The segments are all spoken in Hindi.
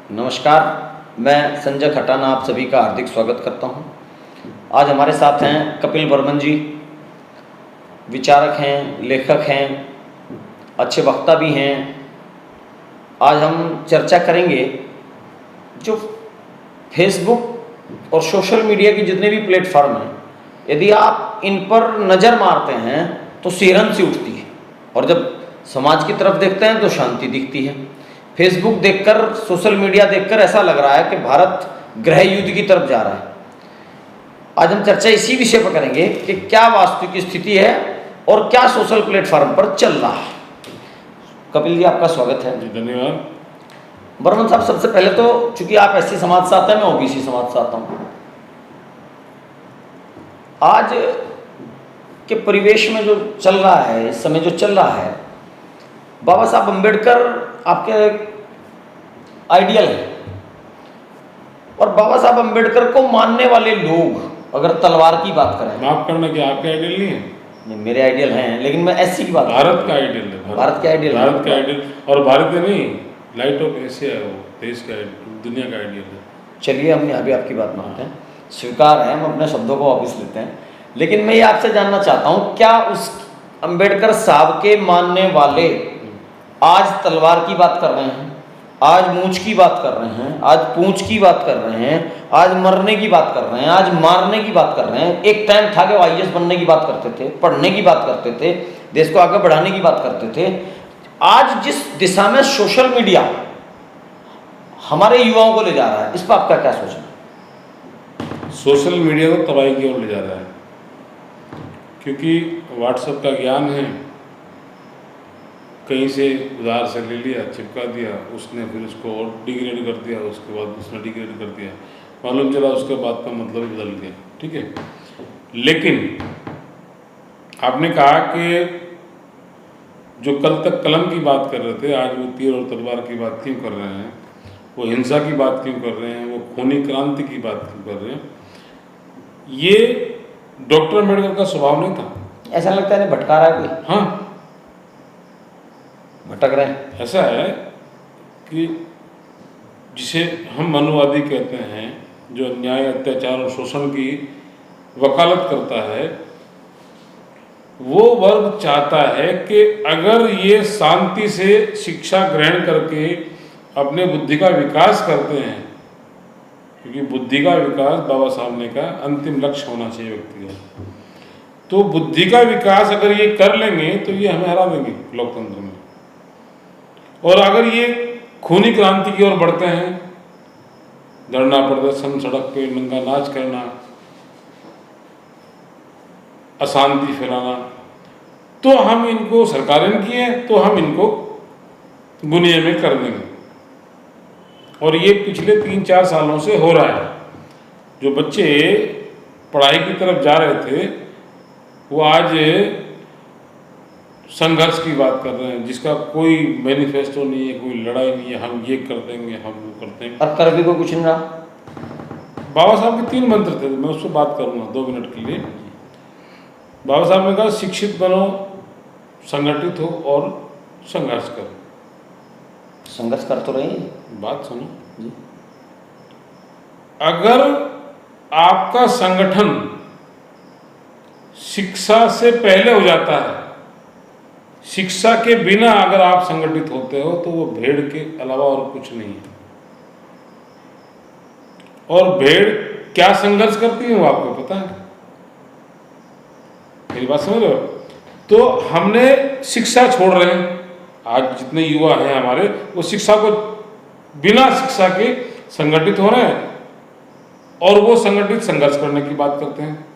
नमस्कार, मैं संजय खटाना आप सभी का हार्दिक स्वागत करता हूं। आज हमारे साथ हैं कपिल वर्मन जी, विचारक हैं, लेखक हैं, अच्छे वक्ता भी हैं। आज हम चर्चा करेंगे जो फेसबुक और सोशल मीडिया के जितने भी प्लेटफॉर्म हैं, यदि आप इन पर नज़र मारते हैं तो सिहरन सी उठती है, और जब समाज की तरफ देखते हैं तो शांति दिखती है। फेसबुक देखकर, सोशल मीडिया देखकर ऐसा लग रहा है कि भारत गृह युद्ध की तरफ जा रहा है। आज हम चर्चा इसी विषय पर करेंगे कि क्या वास्तविक स्थिति है और क्या सोशल प्लेटफॉर्म पर चल रहा है। कपिल जी, आपका स्वागत है। जी धन्यवाद। बर्मन साहब, सबसे पहले तो चूंकि आप एससी समाज से आते हैं, मैं ओबीसी समाज से आता हूँ, आज के परिवेश में जो चल रहा है, इस समय जो चल रहा है, बाबा साहब अम्बेडकर आपके आइडियल है, और बाबा साहब अम्बेडकर को मानने वाले लोग अगर तलवार की बात करें, माफ करना कि आपके आइडियल नहीं है? नहीं, मेरे आइडियल हैं, लेकिन मैं एससी की बात भारत का आइडियल है। भारत के आइडियल, भारत का आइडियल, और भारत का नहीं, लाइट ऑफ एशिया है, वो देश का दुनिया का आइडियल है। चलिए, हम यहाँ भी आपकी बात मानते हैं, स्वीकार है, हम अपने शब्दों को वापस लेते हैं। लेकिन मैं ये आपसे जानना चाहता हूँ, क्या उस अम्बेडकर साहब के मानने वाले आज तलवार की बात कर रहे हैं, आज मूंछ की बात कर रहे हैं, आज पूंछ की बात कर रहे हैं, आज मरने की बात कर रहे हैं, आज मारने की बात कर रहे हैं? एक टाइम था कि वो आईएएस बनने की बात करते थे, पढ़ने की बात करते थे, देश को आगे बढ़ाने की बात करते थे। आज जिस दिशा में सोशल मीडिया हमारे युवाओं को ले जा रहा है, इस पर आपका क्या सोचना है? सोशल मीडिया को तबाही की ओर ले जा रहा है, क्योंकि व्हाट्सएप का ज्ञान है, कहीं से उधार से ले लिया, चिपका दिया, उसने फिर उसको और डिग्रेड कर दिया, उसके बाद उसने डिग्रेड कर दिया, मालूम चला उसके बाद का मतलब ही बदल गया। ठीक है, लेकिन आपने कहा कि जो कल तक कलम की बात कर रहे थे, आज वो तीर और तलवार की बात क्यों कर रहे हैं, वो हिंसा की बात क्यों कर रहे हैं, वो खूनी क्रांति की बात क्यों कर रहे हैं? ये डॉक्टर अम्बेडकर का स्वभाव नहीं था। ऐसा लगता है भटका रहा है कोई? हाँ, भटक रहे हैं। ऐसा है कि जिसे हम मनुवादी कहते हैं, जो अन्याय, अत्याचार और शोषण की वकालत करता है, वो वर्ग चाहता है कि अगर ये शांति से शिक्षा ग्रहण करके अपने बुद्धि का विकास करते हैं, क्योंकि बुद्धि का विकास बाबा साहब ने कहा अंतिम लक्ष्य होना चाहिए व्यक्ति का, तो बुद्धि का विकास अगर ये कर लेंगे तो ये हमें हरा देंगे लोकतंत्र में। और अगर ये खूनी क्रांति की ओर बढ़ते हैं, धरना प्रदर्शन, सड़क पे नंगा नाच करना, अशांति फैलाना, तो हम इनको, सरकारें की है तो हम इनको गुनिये में कर देंगे। और ये पिछले 3-4 सालों से हो रहा है। जो बच्चे पढ़ाई की तरफ जा रहे थे, वो आज संघर्ष की बात कर रहे हैं, जिसका कोई मैनिफेस्टो नहीं है, कोई लड़ाई नहीं है, हम ये कर देंगे, हम वो कर देंगे, और कर भी को कुछ नहीं रहा। बाबा साहब के 3 मंत्र थे, मैं उस पर बात करूँगा 2 मिनट के लिए। बाबा साहब ने कहा, शिक्षित बनो, संगठित हो और संघर्ष करो। संघर्ष कर तो रहे हैं, बात सुनो जी। अगर आपका संगठन शिक्षा से पहले हो जाता है, शिक्षा के बिना अगर आप संगठित होते हो, तो वो भेड़ के अलावा और कुछ नहीं है। और भेड़ क्या संघर्ष करती है वो आपको पता है? मेरी बात समझ रहे हो? तो हमने शिक्षा छोड़ रहे हैं, आज जितने युवा हैं हमारे, वो शिक्षा को, बिना शिक्षा के संगठित हो रहे हैं, और वो संगठित संघर्ष करने की बात करते हैं।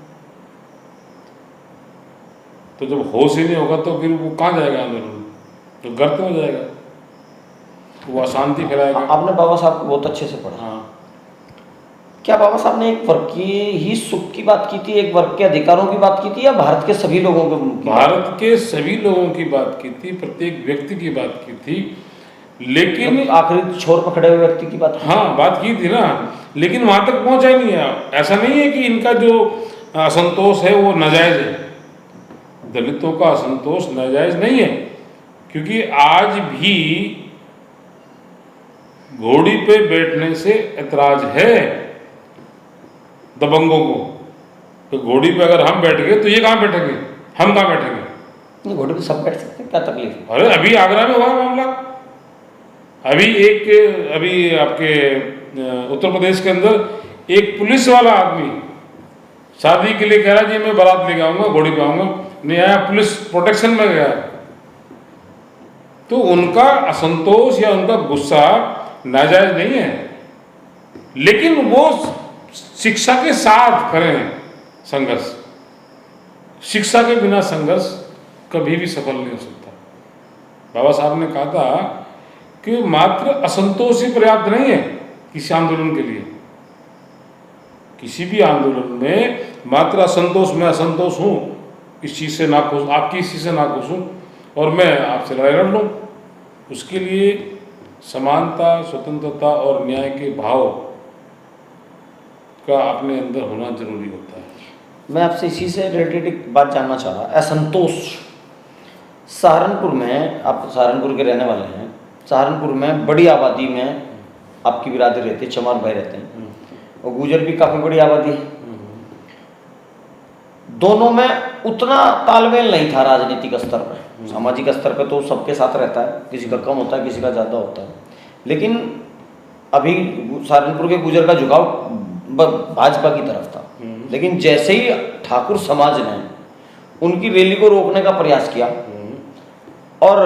तो जब होश ही नहीं होगा तो फिर वो कहाँ जाएगा आंदोलन? तो गर्त में जाएगा, वो अशांति फैलाएगा। आपने बाबा साहब को बहुत अच्छे से पढ़ा। हाँ, क्या बाबा साहब ने एक वर्ग की ही सुख की बात की थी, एक वर्ग के अधिकारों की बात की थी, या भारत के सभी लोगों की? भारत के सभी लोगों की बात की थी, प्रत्येक व्यक्ति की बात की थी, लेकिन आखिरी छोर पर खड़े हुए व्यक्ति की बात की? हाँ, बात की थी ना, लेकिन वहां तक पहुंचा ही नहीं है। ऐसा नहीं है कि इनका जो असंतोष है वो नाजायज है, दलितों का असंतोष नाजायज नहीं है, क्योंकि आज भी घोड़ी पे बैठने से ऐतराज है दबंगों को, तो घोड़ी पे अगर हम बैठ गए तो ये कहाँ बैठेंगे, हम कहाँ बैठेंगे? नहीं, घोड़े पे सब बैठ सकते हैं, क्या तकलीफ है? अरे अभी आगरा में हुआ है मामला, अभी आपके उत्तर प्रदेश के अंदर एक पुलिस वाला आदमी शादी के लिए कह रहा जी मैं बारात लेके आऊंगा, घोड़ी पे आऊंगा, नहीं आया, पुलिस प्रोटेक्शन में गया। तो उनका असंतोष या उनका गुस्सा नाजायज नहीं है, लेकिन वो शिक्षा के साथ करें संघर्ष। शिक्षा के बिना संघर्ष कभी भी सफल नहीं हो सकता। बाबा साहब ने कहा था कि मात्र असंतोष ही पर्याप्त नहीं है किसी आंदोलन के लिए। किसी भी आंदोलन में मात्र असंतोष, मैं असंतोष हूँ, इस चीज़ से नाखुश, आपकी इस चीज़ से नाखुश हूँ और मैं आपसे लड़ाई लड़ लूँ, उसके लिए समानता, स्वतंत्रता और न्याय के भाव का अपने अंदर होना जरूरी होता है। मैं आपसे इसी से रिलेटेड एक बात जानना चाह रहा, असंतोष। सहारनपुर में, आप सहारनपुर के रहने वाले हैं, सहारनपुर में बड़ी आबादी में आपकी बिरादरी रहती है, चमार भाई रहते हैं, और गुजर भी काफ़ी बड़ी आबादी है। दोनों में उतना तालमेल नहीं था राजनीतिक स्तर पर। सामाजिक स्तर पर तो सबके साथ रहता है, किसी का कम होता है, किसी का ज़्यादा होता है, लेकिन अभी सहारनपुर के गुजर का झुकाव भाजपा की तरफ था। लेकिन जैसे ही ठाकुर समाज ने उनकी रैली को रोकने का प्रयास किया और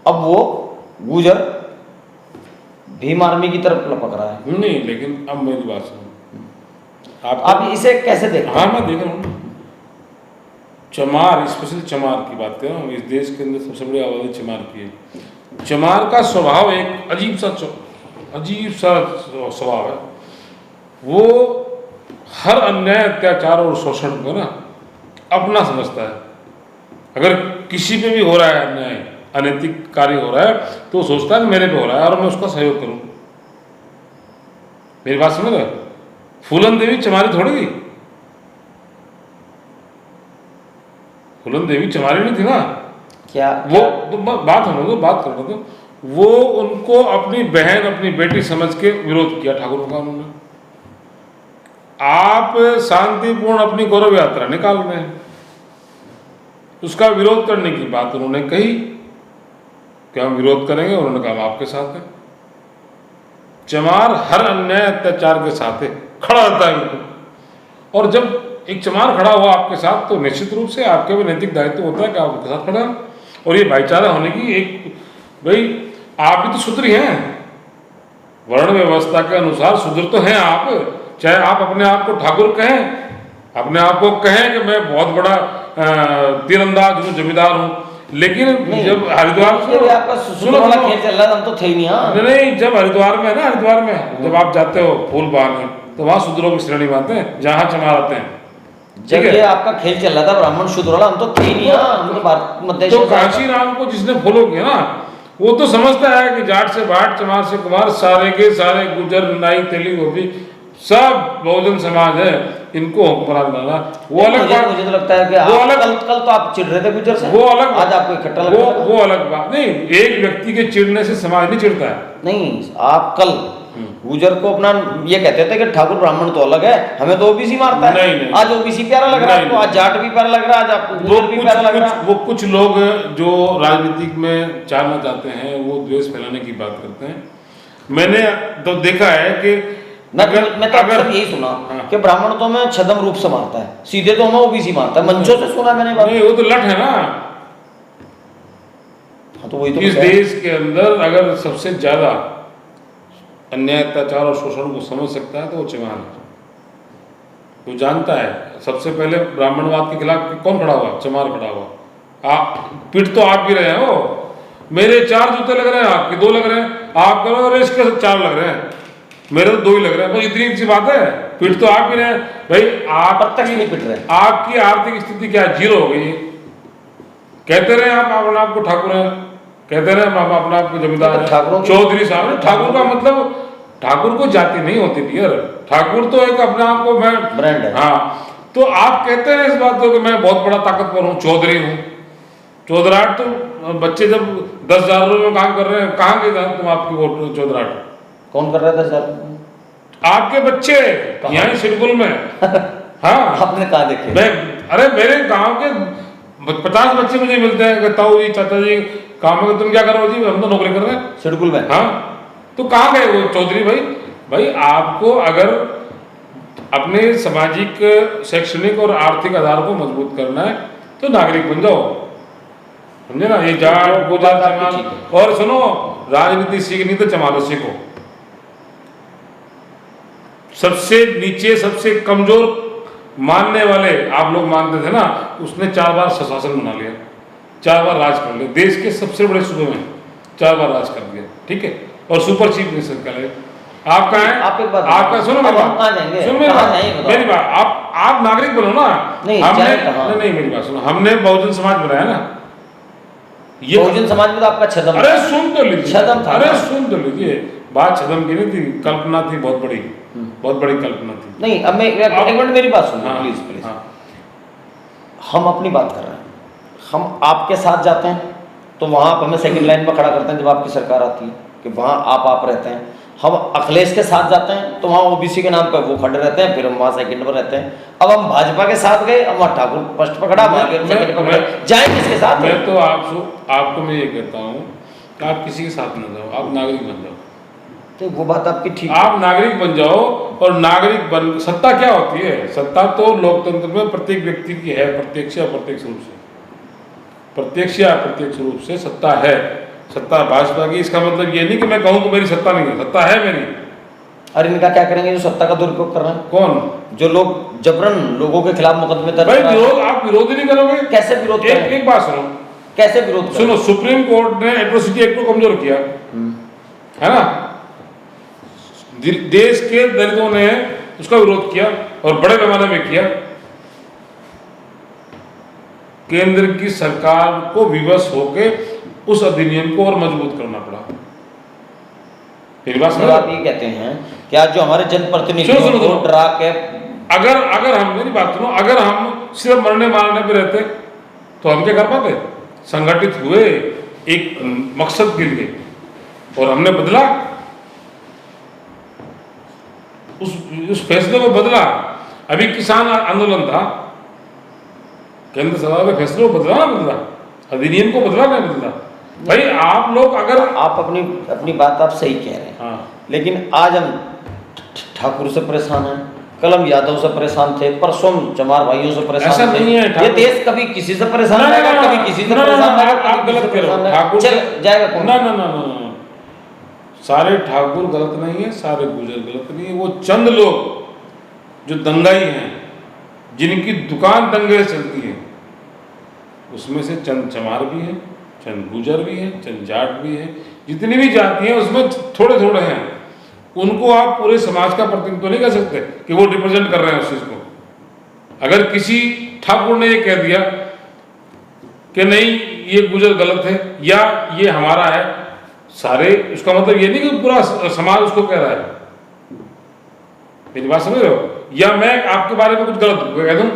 अब वो गुजर भीम आर्मी की तरफ लपक रहा है। नहीं, लेकिन अब मेरी बात सुनो, आप इसे कैसे देखते हैं? हाँ, मैं देख रहा हूँ। चमार, स्पेशल चमार की बात कर रहा हूँ, इस देश के अंदर सबसे बड़ी आबादी चमार की है। चमार का स्वभाव एक अजीब सा स्वभाव है। वो हर अन्याय, अत्याचार और शोषण को ना अपना समझता है। अगर किसी पे भी हो रहा है अन्याय, अनैतिक कार्य हो रहा है, तो सोचता है कि मेरे पे हो रहा है और मैं उसका सहयोग करूं। मेरी बात समझ रहे? फूलन देवी चमारी थोड़ी थी, फूलन देवी चमारी नहीं थी ना। क्या वो तो बात होने दो, बात करने दो। वो उनको अपनी बहन, अपनी बेटी समझ के विरोध किया ठाकुर का उन्होंने। आप शांतिपूर्ण अपनी गौरव यात्रा निकाल रहे हैं, उसका विरोध करने की बात उन्होंने कही कि हम विरोध करेंगे, उन्होंने कहा हम आपके साथ हैं। चमार हर अन्याय अत्याचार के साथ है, खड़ा रहता है बिल्कुल। और जब एक चमार खड़ा हुआ आपके साथ, तो निश्चित रूप से आपके भी नैतिक दायित्व होता है कि आप उसके साथ खड़ा है। और ये भाईचारा होने की एक, भाई आप भी तो शूद्र हैं, वर्ण व्यवस्था के अनुसार शूद्र तो हैं आप। चाहे आप अपने आप को ठाकुर कहें, अपने आप को कहें कि मैं बहुत बड़ा तीरंदाज हूँ, जमींदार हूँ, लेकिन जब हरिद्वार सुनो वाला खेल चल रहा, हम तो थे ही नहीं। नहीं, जब हरिद्वार में है ना, हरिद्वार में जब आप जाते हो फूल बहाने, तो वहाँ शूद्रों की श्रेणी में आते हैं, जहाँ चमार आते हैं। जब ये आपका खेल चल रहा था ब्राह्मण शूद्र वाला, हम तो थे ही नहीं, हम तो भारत मध्य। तो कांशी राम को जिसने फॉलो किया ना, वो तो समझता है कि जाट से भाट, चमार से कुमार, सारे के सारे गुजर, नाई, तेली, गोभी सब बहुजन समाज है, इनको हुक्मरान बनाना। वो अलग बात। मुझे तो लगता है कि वो अलग, कल तो आप चिढ़ रहे थे गुजर से, वो अलग, आज आपको इकट्ठा लग रहा है। वो अलग बात नहीं। एक व्यक्ति के चिढ़ने से समाज नहीं चिढ़ता है। नहीं, आप कल गुजर को अपना ये कहते थे कि ठाकुर ब्राह्मण तो अलग है, हमें तो ओबीसी मारता है। नहीं, आज ओबीसी प्यारा लग रहा है आपको, आज जाट भी प्यारा लग रहा है, आज आपको गुजर भी प्यारा लग रहा है। वो कुछ लोग जो राजनीतिक में चाहना चाहते हैं, वो द्वेष फैलाने की बात करते हैं। मैंने तो देखा है कि मैं तो अक्सर यही सुना कि ब्राह्मण तो हमें छदम रूप से मारता है, सीधे तो हमें ओबीसी मारता है, मंचों से सुना मैंने बात। नहीं, वो तो लठ है ना। तो वही तो इस देश के अंदर अगर सबसे ज्यादा अन्याय, अत्याचार और शोषण को समझ सकता है तो वो चमार है। वो जानता है सबसे पहले ब्राह्मणवाद के खिलाफ कौन खड़ा हुआ? चमार खड़ा हुआ। आप पिट तो आप भी रहे हो, मेरे 4 जूते लग रहे हैं, आपके 2 लग रहे हैं, आप करो रेस के 4 लग रहे हैं, मेरे तो 2 ही लग रहे हैं। बस इतनी सी बात है, पिट तो आप भी रहे हैं भाई। आप प्रत्यक्ष नहीं पिट रहे, आपकी आर्थिक स्थिति क्या 0 हो गई? कहते रहे आप अपने आप को ठाकुर हैं, कहते रहे हम अपने आप को जमींदार हैं, चौधरी साहब। ठाकुर का मतलब, ठाकुर को जाति नहीं होती डियर, ठाकुर तो एक अपने आप को मैं ब्रांड है। हाँ, तो आप कहते हैं इस बात को कि मैं बहुत बड़ा ताकतवर हूँ, चौधरी हूँ, चौधराहट तो बच्चे जब 10,000 रुपये में काम कर रहे हैं, कहाँ के तुम आपकी वोट चौधराहट? कौन कर रहा था सर? आपके बच्चे यहाँ सिडकुल में। हाँ, आपने कहा देखे? अरे मेरे गांव के 50 बच्चे मुझे मिलते हैं, ताऊ जी, चाचा जी, काम में तुम क्या कर रहे हो जी? हम तो नौकरी कर रहे हैं सिडकुल में। हाँ, तो कहाँ गए वो चौधरी भाई? भाई आपको अगर अपने सामाजिक, शैक्षणिक और आर्थिक आधार को मजबूत करना है तो नागरिक बन जाओ, समझे ना? ये जाट गुजर चमार, और सुनो, राजनीति सीखनी तो चमारों सीखो। सबसे नीचे, सबसे कमजोर मानने वाले आप लोग मानते थे ना, उसने 4 बार शासन बना लिया, 4 बार राज कर लिया, देश के सबसे बड़े सूबे में 4 बार राज कर दिया, ठीक है? और सुपर चीफ मिनिस्टर का है। आप कहाँ हैं? आप एक बात, आपका सुनो मेरी बात, सुनो मेरी बात, आप नागरिक बनो ना। हमने नहीं, मेरी बात सुनो, हमने बहुजन समाज बनाया ना, ये बहुजन समाज में तो आपका छदम, अरे सुन तो लीजिए, छदम था, अरे सुन तो लीजिए, बात छदम की नहीं थी, कल्पना थी, बहुत बड़ी, बहुत बड़ी कल्पना थी। नहीं, अब मैं एक मिनट मेरी बात सुनिए प्लीज, प्लीज। हम अपनी बात कर रहे हैं, हम आपके साथ जाते हैं तो वहां आप हमें सेकंड लाइन में खड़ा करते हैं जब आपकी सरकार आती है कि वहां आप रहते हैं। हम अखिलेश के साथ जाते हैं तो वहाँ ओबीसी के नाम पर वो खड़े रहते हैं, फिर हम वहाँ सेकंड पर रहते हैं। अब हम भाजपा के साथ गए, हम वहाँ ठाकुर फर्स्ट पर खड़ा, सेकंड पर खड़े, जाए किसके साथ? मैं तो आपको मैं ये कहता हूँ कि आप किसी के साथ न जाओ, आप नागरिक बन जाओ। तो वो बात आपकी ठीक, आप नागरिक बन जाओ, और नागरिक बन, सत्ता क्या होती है? सत्ता तो लोकतंत्र में प्रत्येक व्यक्ति की है, प्रत्यक्ष या अप्रत्यक्ष रूप से, प्रत्यक्ष या अप्रत्यक्ष रूप से सत्ता है। सत्ता भाजपा की, इसका मतलब ये नहीं कि मैं कहूँ कि मेरी सत्ता नहीं है, सत्ता है मेरी। और इनका क्या करेंगे जो सत्ता का दुरुपयोग कर रहे हैं? कौन? जो लोग जबरन लोगों के खिलाफ मुकदमे दर्ज भाई विरोध, आप विरोध ही नहीं करोगे? कैसे विरोध? एक बात सुनो, कैसे विरोध? सुनो, सुप्रीम कोर्ट ने एट्रोसिटी एक्ट को कमजोर किया है ना, देश के दलितों ने उसका विरोध किया और बड़े पैमाने में किया। केंद्र की सरकार को विवश होके उस अधिनियम को और मजबूत करना पड़ा। मेरी बात समझ? आप ये कहते हैं कि आज जो हमारे जनप्रतिनिधियों को डरा के, अगर हम, मेरी बात सुनो, अगर हम सिर्फ मरने मारने पे रहते तो हम क्या कर पाते? संगठित हुए एक मकसद के लिए, और हमने बदला, उस फैसले को बदला। अभी किसान आंदोलन था, केंद्र सरकार के फैसले को बदला ना बदला, अधिनियम को बदला ना बदला। भाई आप लोग, अगर आप अपनी बात आप सही कह रहे हैं, हाँ, लेकिन आज हम ठाकुर से परेशान हैं, कल हम यादव से परेशान थे, परसों चमार भाइयों से परेशान ऐसा थे। नहीं है, ये देश कभी किसी से परेशान रहेगा, कभी किसी से परेशान रहेगा, आप गलत कह रहे हो। ठाकुर चल जाएगा कौन? ना, सारे ठाकुर गलत नहीं है, सारे गुजर गलत नहीं है। वो चंद लोग जो दंगाई हैं, जिनकी दुकान दंगे से चलती है, उसमें से चंद चमार भी हैं, चंद गुजर भी हैं, चंद जाट भी हैं, जितनी भी जाति हैं उसमें थोड़े थोड़े हैं। उनको आप पूरे समाज का प्रतिनिधित्व नहीं कर सकते कि वो रिप्रेजेंट कर रहे हैं उस चीज़ को। अगर किसी ठाकुर ने ये कह दिया कि नहीं ये गुजर गलत है या ये हमारा है, सारे, उसका मतलब ये नहीं कि पूरा समाज उसको कह रहा है। मेरी बात समझ रहे हो? या मैं आपके बारे में कुछ गलत कह दूं,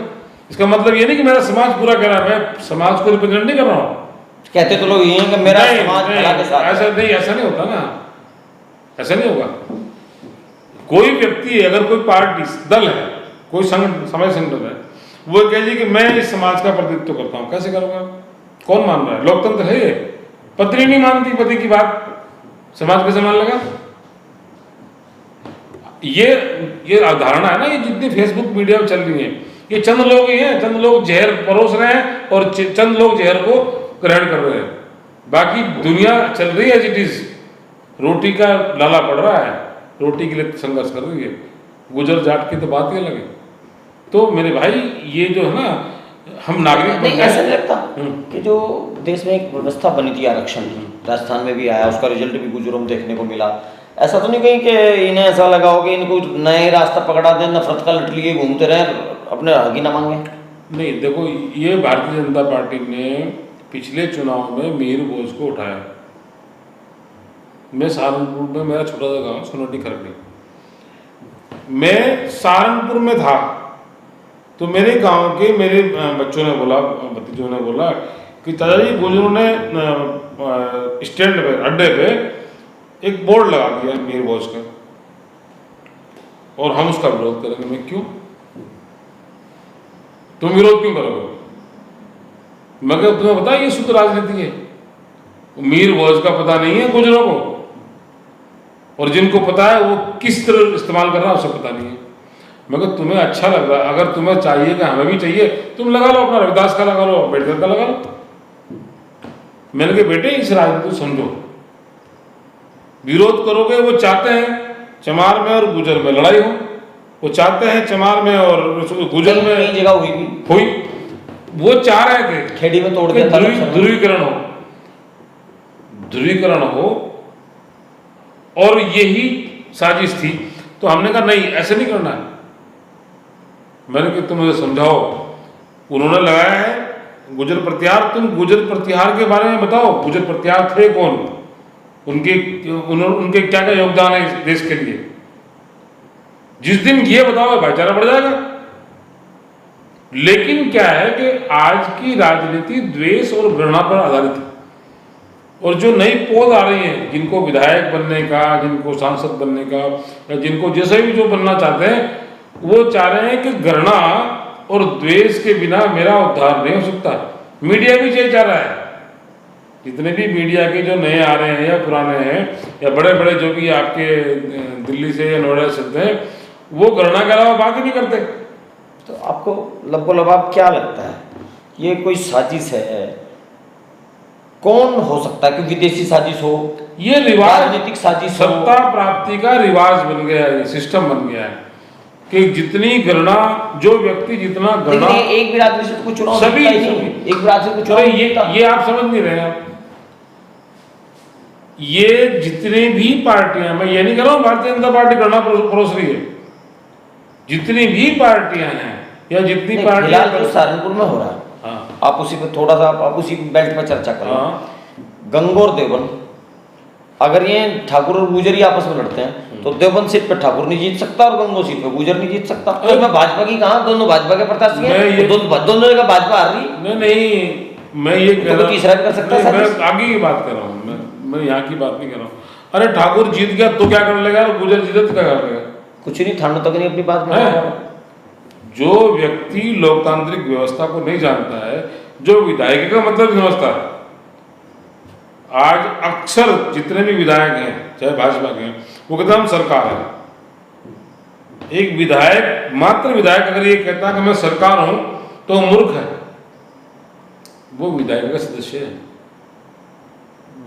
इसका मतलब ये नहीं कि मेरा समाज पूरा कह रहा है, मैं समाज को रिप्रेजेंट नहीं कर रहा हूं। कहते तो लोग ये हैं कि मेरा समाज भला के साथ। ऐसा नहीं होता ना, ऐसा नहीं होगा। कोई व्यक्ति, अगर कोई पार्टी, दल है, कोई समाज संगठन है, वो कह जी कि मैं इस समाज का प्रतिनिधित्व करता हूं, कैसे करूंगा? कौन मान रहा है? लोकतंत्र है ये। पत्नी नहीं मानती पति की बात, समाज कैसे मान लेगा? ये अवधारणा है ना, ये जितनी फेसबुक मीडिया में चल रही है, ये चंद लोग ही हैं, चंद लोग जहर परोस रहे हैं और चंद लोग जहर को ग्रहण कर रहे हैं। बाकी दुनिया चल रही है एज इट इज। रोटी का लाला पड़ रहा है, रोटी के लिए संघर्ष कर रही है। गुजर जाट की तो बात ही अलग है। तो मेरे भाई, ये जो है ना, हम नागरिक नहीं, ऐसा नहीं लगता कि जो देश में एक व्यवस्था बनी थी आरक्षण की, राजस्थान में भी आया, उसका रिजल्ट भी गुजरों में देखने को मिला। ऐसा तो नहीं कहीं कि इन्हें ऐसा लगा हो कि इनको नए रास्ता पकड़ा दें, नफरत का लट लिए घूमते रहे, अपने हक ही ना मांगे? नहीं, देखो, ये भारतीय जनता पार्टी ने पिछले चुनाव में मीर बोझ को उठाया। मैं सहारनपुर में, मेरा छोटा सा गाँव सोनोटी खरकड़ी, मैं सहारनपुर में था, तो मेरे गांव के मेरे बच्चों ने बोला, भतीजों ने बोला कि चाचा जी गुजरों ने स्टैंड पे, अड्डे पे एक बोर्ड लगा दिया मीर वॉच का, और हम उसका विरोध करेंगे। मैं क्यों? तुम विरोध क्यों करोगे? मगर तुम्हें पता है ये शुद्ध राजनीति है। मीर वॉच का पता नहीं है गुजरों को, और जिनको पता है वो किस तरह इस्तेमाल कर रहा है उसे पता नहीं है। मगर तुम्हें अच्छा लग रहा है, अगर तुम्हें चाहिए कि हमें भी चाहिए, तुम लगा लो, अपना रविदास का लगा लो, अम्बेडकर का लगा लो। मैंने कहा बेटे इस राजनीति को समझो, विरोध करोगे। वो चाहते हैं चमार में और गुजर में लड़ाई हो, वो चाहते हैं चमार में और गुजर में कई जगह हुई भी, हुई। वो चाह रहे थे खेड़ी में तोड़ दिया था, ध्रुवीकरण हो, ध्रुवीकरण हो, और यही साजिश थी। तो हमने कहा नहीं, ऐसे नहीं करना है। मैंने कहा तुम मुझे समझाओ। उन्होंने लगाया है गुजर प्रत्याहार। तुम गुजर प्रत्याहार के बारे में बताओ, गुजर प्रत्याहार थे कौन, उनके क्या क्या योगदान है इस देश के लिए। जिस दिन ये बताओ भाईचारा बढ़ जाएगा। लेकिन क्या है कि आज की राजनीति द्वेष और घृणा पर आधारित है, और जो नई पौध आ रही है, जिनको विधायक बनने का, जिनको सांसद बनने का, या जिनको जैसे भी जो बनना चाहते हैं, वो चाह रहे हैं कि घृणा और द्वेष के बिना मेरा उद्धार नहीं हो सकता। मीडिया भी यही चाह रहा है। जितने भी मीडिया के जो नए आ रहे हैं या पुराने हैं या बड़े बड़े जो भी आपके दिल्ली से या नोएडा से हैं, वो घृणा के अलावा बात ही नहीं करते। तो आपको लबोलबाब क्या लगता है, ये कोई साजिश है? कौन हो सकता है? क्योंकि देसी साजिश हो, ये रिवाज, राजनीतिक साजिश हो, सत्ता प्राप्ति का रिवाज बन गया है, सिस्टम बन गया है कि जितनी घृणा, जो व्यक्ति जितना घृणा, एक भी राजनीति से कुछ चुनाव सभी एक भी राजनीति को चुनाव, ये आप समझ नहीं रहे हैं। ये जितनी भी पार्टियां, मैं ये नहीं कह रहा हूं भारतीय जनता पार्टी घृणा परोस रही है, जितनी भी पार्टियां हैं या जितनी पार्टियां जो सहारनपुर में हो रहा है, हाँ, आप उसी पे थोड़ा सा, आप उसी बेल्ट पे चर्चा करें। हाँ। गंगौर देवबंद, अगर ये ठाकुर और गुजर ही आपस में लड़ते हैं तो देवबंद सीट पे ठाकुर नहीं जीत सकता और गंगौर सीट पे गुजर नहीं जीत सकता। तो मैं भाजपा की कहा, दोनों भाजपा के प्रत्याशी हैं, दोनों जगह भाजपा हार रही। नहीं, मैं ये कह रहा हूं, तीसरा भी कर सकता है। मैं आगे की बात कर रहा हूँ, मैं यहाँ की बात नहीं कर रहा हूँ। अरे ठाकुर जीत गया तो क्या कर लेगा, और गुजर जीते तो क्या कर लेगा? कुछ नहीं, ठानो तक नहीं अपनी बात में। जो व्यक्ति लोकतांत्रिक व्यवस्था को नहीं जानता है, जो विधायक का मतलब समझता है, आज अक्सर जितने भी विधायक हैं चाहे भाजपा के हैं, वो कहते हैं हम सरकार है। एक विधायक, मात्र विधायक अगर ये कहता है कि मैं सरकार हूं तो वो मूर्ख है। वो विधायक का सदस्य है,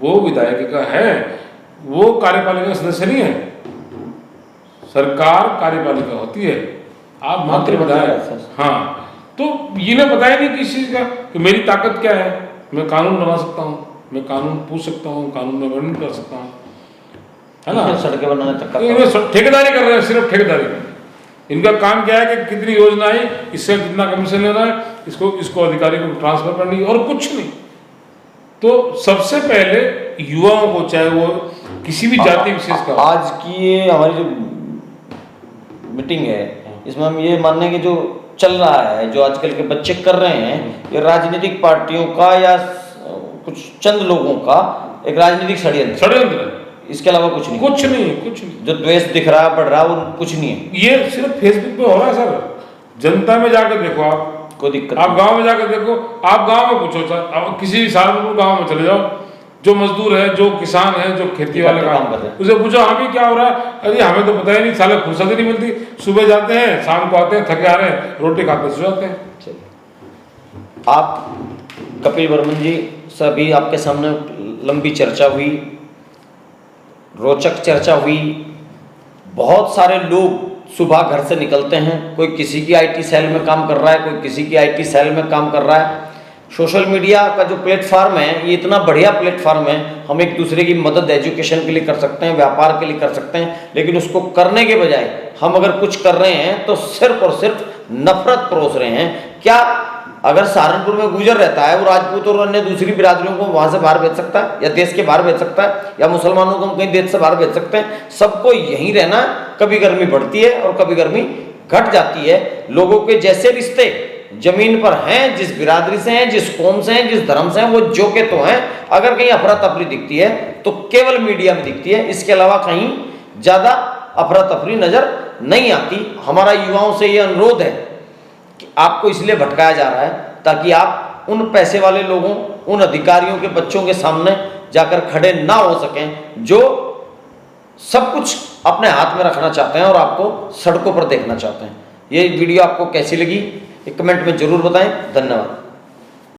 वो विधायक का है, वो कार्यपालिका का सदस्य नहीं है। सरकार कार्यपालिका होती है, आप मात्र विधायक। हाँ, तो इन्हें पता ही नहीं किस चीज का कि मेरी ताकत क्या है। मैं कानून बना सकता हूँ, मैं कानून पूछ सकता हूँ, कानून में वर्णन कर सकता हूँ, है ना। सड़कें बनाने तक ठेकेदारी कर रहे हैं, सिर्फ ठेकेदारी। इनका काम क्या है कि कितनी योजना आई, इससे कितना कमीशन लेना है, इसको अधिकारी को ट्रांसफर करनी, और कुछ नहीं। तो सबसे पहले युवाओं को, चाहे वो किसी भी जाति विशेष का, आज की ये हमारी जो मीटिंग है, इसमें हम ये मानने के जो चल रहा है, जो आजकल के बच्चे कर रहे हैं, ये राजनीतिक पार्टियों का या कुछ चंद लोगों का एक राजनीतिक षड्यंत्र है। इसके अलावा कुछ नहीं, कुछ नहीं। जो द्वेष दिख रहा है, बढ़ रहा है, वो कुछ नहीं है। ये सिर्फ फेसबुक पे हो रहा है सर। जनता में जाकर देखो, आप कोई दिक्कत, आप गांव में जाकर देखो, आप गांव में पूछो सर, आप किसी भी सहारनपुर गांव में चले जाओ, जो मजदूर है, जो किसान है, जो खेती वाले काम कर रहे हैं, उसे पूछो हाँ भी क्या हो रहा है, अरे हमें तो पता ही नहीं, साले फुर्सत ही नहीं मिलती। सुबह जाते हैं, शाम को आते हैं, थके आ रहे हैं, रोटी खाते सो जाते हैं। आप कपिल वर्मन जी से अभी आपके सामने लंबी चर्चा हुई, रोचक चर्चा हुई। बहुत सारे लोग सुबह घर से निकलते हैं, कोई किसी की आईटी सेल में काम कर रहा है, कोई किसी की आईटी सेल में काम कर रहा है। सोशल मीडिया का जो प्लेटफॉर्म है, ये इतना बढ़िया प्लेटफॉर्म है, हम एक दूसरे की मदद एजुकेशन के लिए कर सकते हैं, व्यापार के लिए कर सकते हैं। लेकिन उसको करने के बजाय हम अगर कुछ कर रहे हैं तो सिर्फ और सिर्फ नफरत परोस रहे हैं। क्या अगर सहारनपुर में गुजर रहता है, वो राजपूत और अन्य दूसरी बिरादरियों को वहां से बाहर भेज सकता है, या देश के बाहर भेज सकता है, या मुसलमानों को हम कहीं देश से बाहर भेज सकते हैं? सबको यहीं रहना। कभी गर्मी बढ़ती है और कभी गर्मी घट जाती है। लोगों के जैसे रिश्ते जमीन पर हैं, जिस बिरादरी से हैं, जिस कौम से हैं, जिस धर्म से हैं, वो जो के तो हैं। अगर कहीं अफरा तफरी दिखती है तो केवल मीडिया में दिखती है, इसके अलावा कहीं ज़्यादा अफरा तफरी नज़र नहीं आती। हमारा युवाओं से ये अनुरोध है कि आपको इसलिए भटकाया जा रहा है ताकि आप उन पैसे वाले लोगों, उन अधिकारियों के बच्चों के सामने जाकर खड़े ना हो सकें जो सब कुछ अपने हाथ में रखना चाहते हैं और आपको सड़कों पर देखना चाहते हैं। ये वीडियो आपको कैसी लगी, एक कमेंट में जरूर बताएं। धन्यवाद।